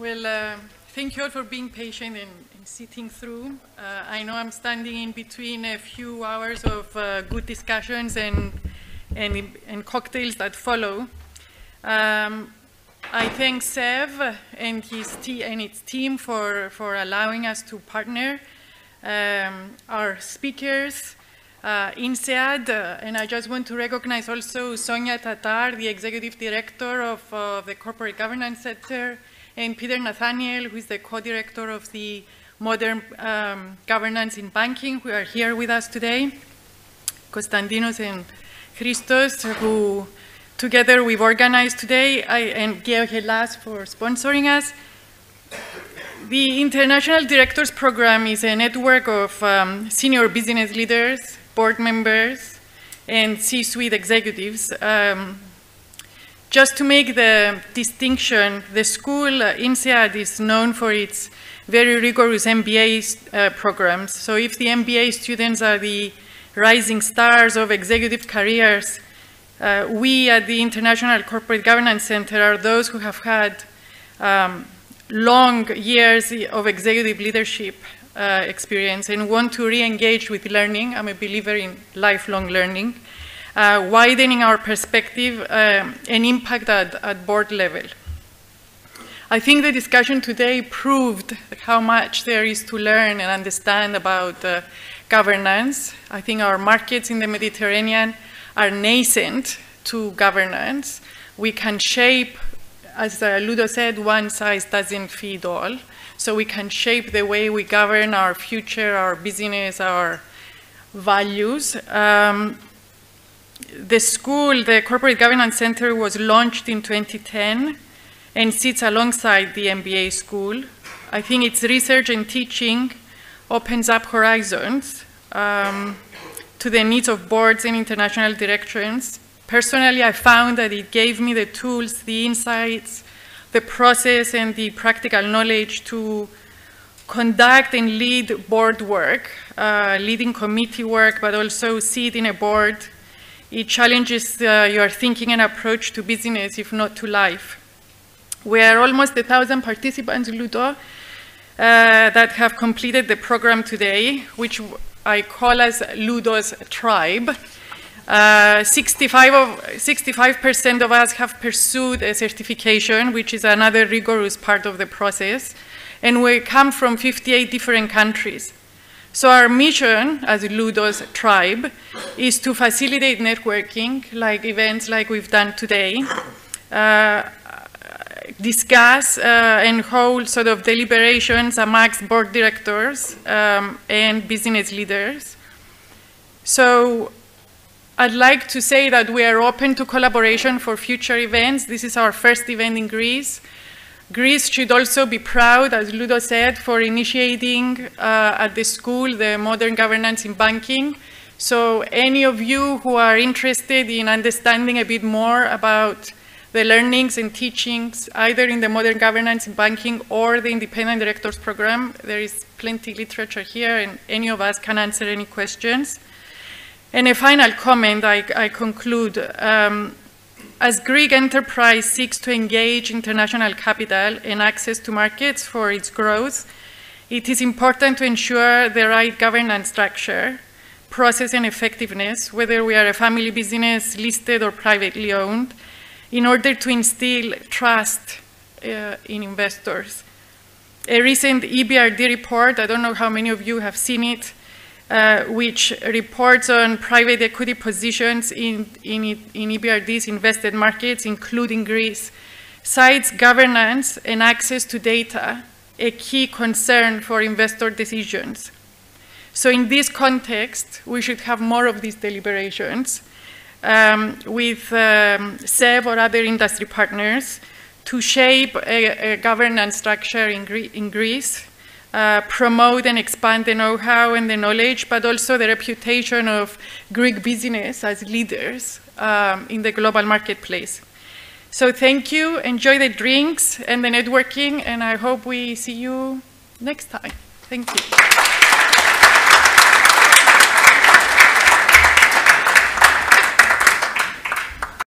Thank you all for being patient and sitting through. I know I'm standing in between a few hours of good discussions and cocktails that follow. I thank Sev and its team for allowing us to partner. Our speakers, INSEAD, and I just want to recognize also Sonia Tatar, the Executive Director of the Corporate Governance Center, and Peter Nathaniel, who is the co-director of the Modern Governance in Banking, who are here with us today. Konstantinos and Christos, who together we've organized today, and Georgelas for sponsoring us. The International Directors Program is a network of senior business leaders, board members, and C-suite executives. Just to make the distinction, the school, INSEAD, is known for its very rigorous MBA programs. So if the MBA students are the rising stars of executive careers, we at the International Corporate Governance Center are those who have had long years of executive leadership experience and want to re-engage with learning. I'm a believer in lifelong learning, widening our perspective and impact at board level. I think the discussion today proved how much there is to learn and understand about governance. I think our markets in the Mediterranean are nascent to governance. We can shape, as Ludo said, one size doesn't fit all. So we can shape the way we govern our future, our business, our values. The school, the Corporate Governance Center, was launched in 2010 and sits alongside the MBA school. I think its research and teaching opens up horizons to the needs of boards and international directions. Personally, I found that it gave me the tools, the insights, the process, and the practical knowledge to conduct and lead board work, leading committee work, but also sit in a board. It challenges your thinking and approach to business, if not to life. We are almost 1,000 participants, Ludo, that have completed the program today, which I call as Ludo's tribe. 65% of us have pursued a certification, which is another rigorous part of the process, and we come from 58 different countries. So our mission as Ludo's tribe is to facilitate networking, like events like we've done today, discuss and hold sort of deliberations amongst board directors and business leaders. So I'd like to say that we are open to collaboration for future events. This is our first event in Greece. Greece should also be proud, as Ludo said, for initiating at the school the Modern Governance in Banking. So any of you who are interested in understanding a bit more about the learnings and teachings, either in the Modern Governance in Banking or the Independent Directors Program, there is plenty of literature here, and any of us can answer any questions. And a final comment, I conclude. As Greek enterprise seeks to engage international capital and access to markets for its growth, it is important to ensure the right governance structure, process, and effectiveness, whether we are a family business, listed or privately owned, in order to instill trust in investors. A recent EBRD report, I don't know how many of you have seen it, which reports on private equity positions in EBRD's invested markets, including Greece, cites governance and access to data a key concern for investor decisions. So in this context, we should have more of these deliberations with SEB or other industry partners to shape a governance structure in Greece, promote and expand the know-how and the knowledge, but also the reputation of Greek business as leaders in the global marketplace. So thank you, enjoy the drinks and the networking, and I hope we see you next time. Thank you.